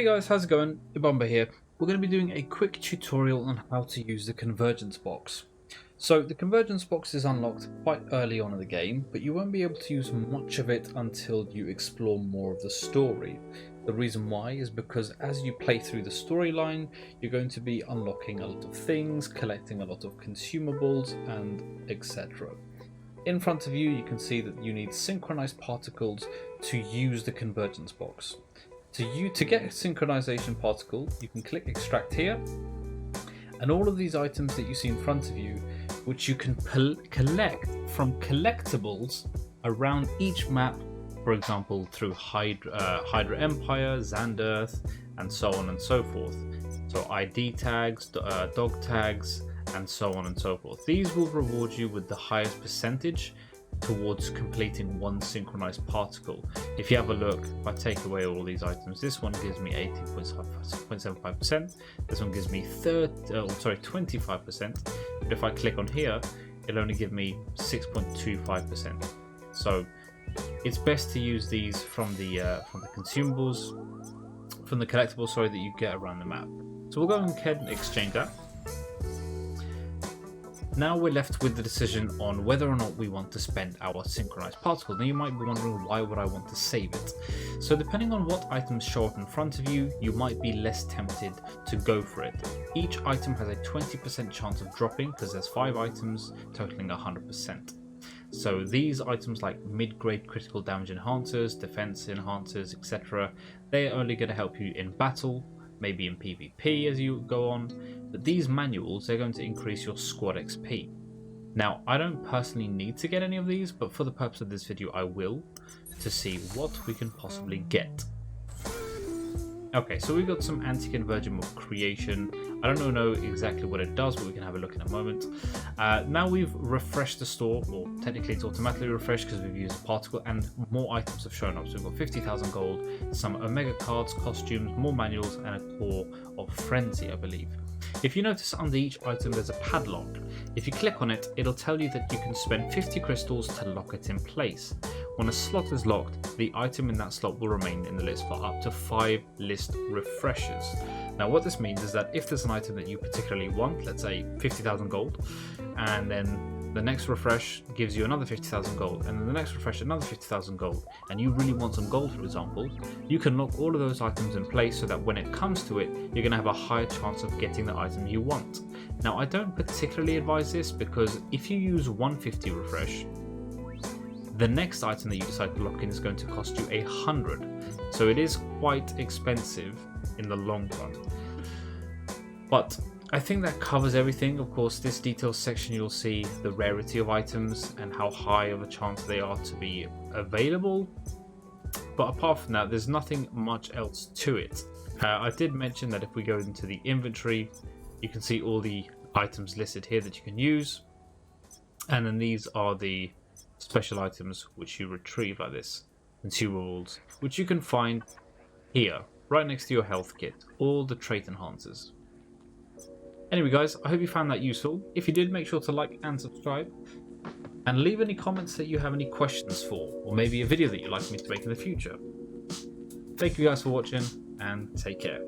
Hey guys, how's it going? Ibamba here. We're going to be doing a quick tutorial on how to use the Convergence box. So the Convergence box is unlocked quite early on in the game, but you won't be able to use much of it until you explore more of the story. The reason why is because as you play through the storyline, you're going to be unlocking a lot of things, collecting a lot of consumables, and etc. In front of you, you can see that you need synchronized particles to use the Convergence box. To get a synchronization particle, you can click extract here, and all of these items that you see in front of you, which you can collect from collectables around each map, for example through Hydra Empire, Xanderth, and so on and so forth. So ID tags, dog tags, and so on and so forth. These will reward you with the highest percentage towards completing one synchronized particle. If you have a look, if I take away all these items, this one gives me 18.75%, this one gives me 25%, but if I click on here, it'll only give me 6.25%. So it's best to use these from the consumables, from the collectibles, sorry, that you get around the map. So we'll go ahead and exchange that. Now we're left with the decision on whether or not we want to spend our synchronized particle. Now you might be wondering, why would I want to save it? So depending on what items show up in front of you, you might be less tempted to go for it. Each item has a 20% chance of dropping because there's 5 items totaling 100%. So these items like mid-grade critical damage enhancers, defense enhancers, etc., they're only going to help you in battle, maybe in PvP as you go on, but these manuals, they're going to increase your squad XP. Now, I don't personally need to get any of these, but for the purpose of this video, I will, to see what we can possibly get. Okay, so we've got some anti-convergent mob creation. I don't know exactly what it does, but we can have a look in a moment. Now we've refreshed the store, or technically it's automatically refreshed because we've used a particle, and more items have shown up. So we've got 50,000 gold, some Omega cards, costumes, more manuals, and a core of Frenzy, I believe. If you notice under each item there's a padlock. If you click on it, it'll tell you that you can spend 50 crystals to lock it in place. When a slot is locked, the item in that slot will remain in the list for up to 5 list refreshes. Now what this means is that if there's an item that you particularly want, let's say 50,000 gold, and then the next refresh gives you another 50,000 gold, and then the next refresh another 50,000 gold, and you really want some gold, for example, you can lock all of those items in place so that when it comes to it, you're going to have a higher chance of getting the item you want. Now I don't particularly advise this because if you use 150 refresh, the next item that you decide to lock in is going to cost you 100, so it is quite expensive in the long run. But I think that covers everything. Of course, this details section you'll see the rarity of items and how high of a chance they are to be available. But apart from that, there's nothing much else to it. I did mention that if we go into the inventory, you can see all the items listed here that you can use. And then these are the special items which you retrieve like this. Consumables, which you can find here, right next to your health kit, all the trait enhancers. Anyway guys, I hope you found that useful. If you did, make sure to like and subscribe, and leave any comments that you have any questions for, or maybe a video that you'd like me to make in the future. Thank you guys for watching, and take care.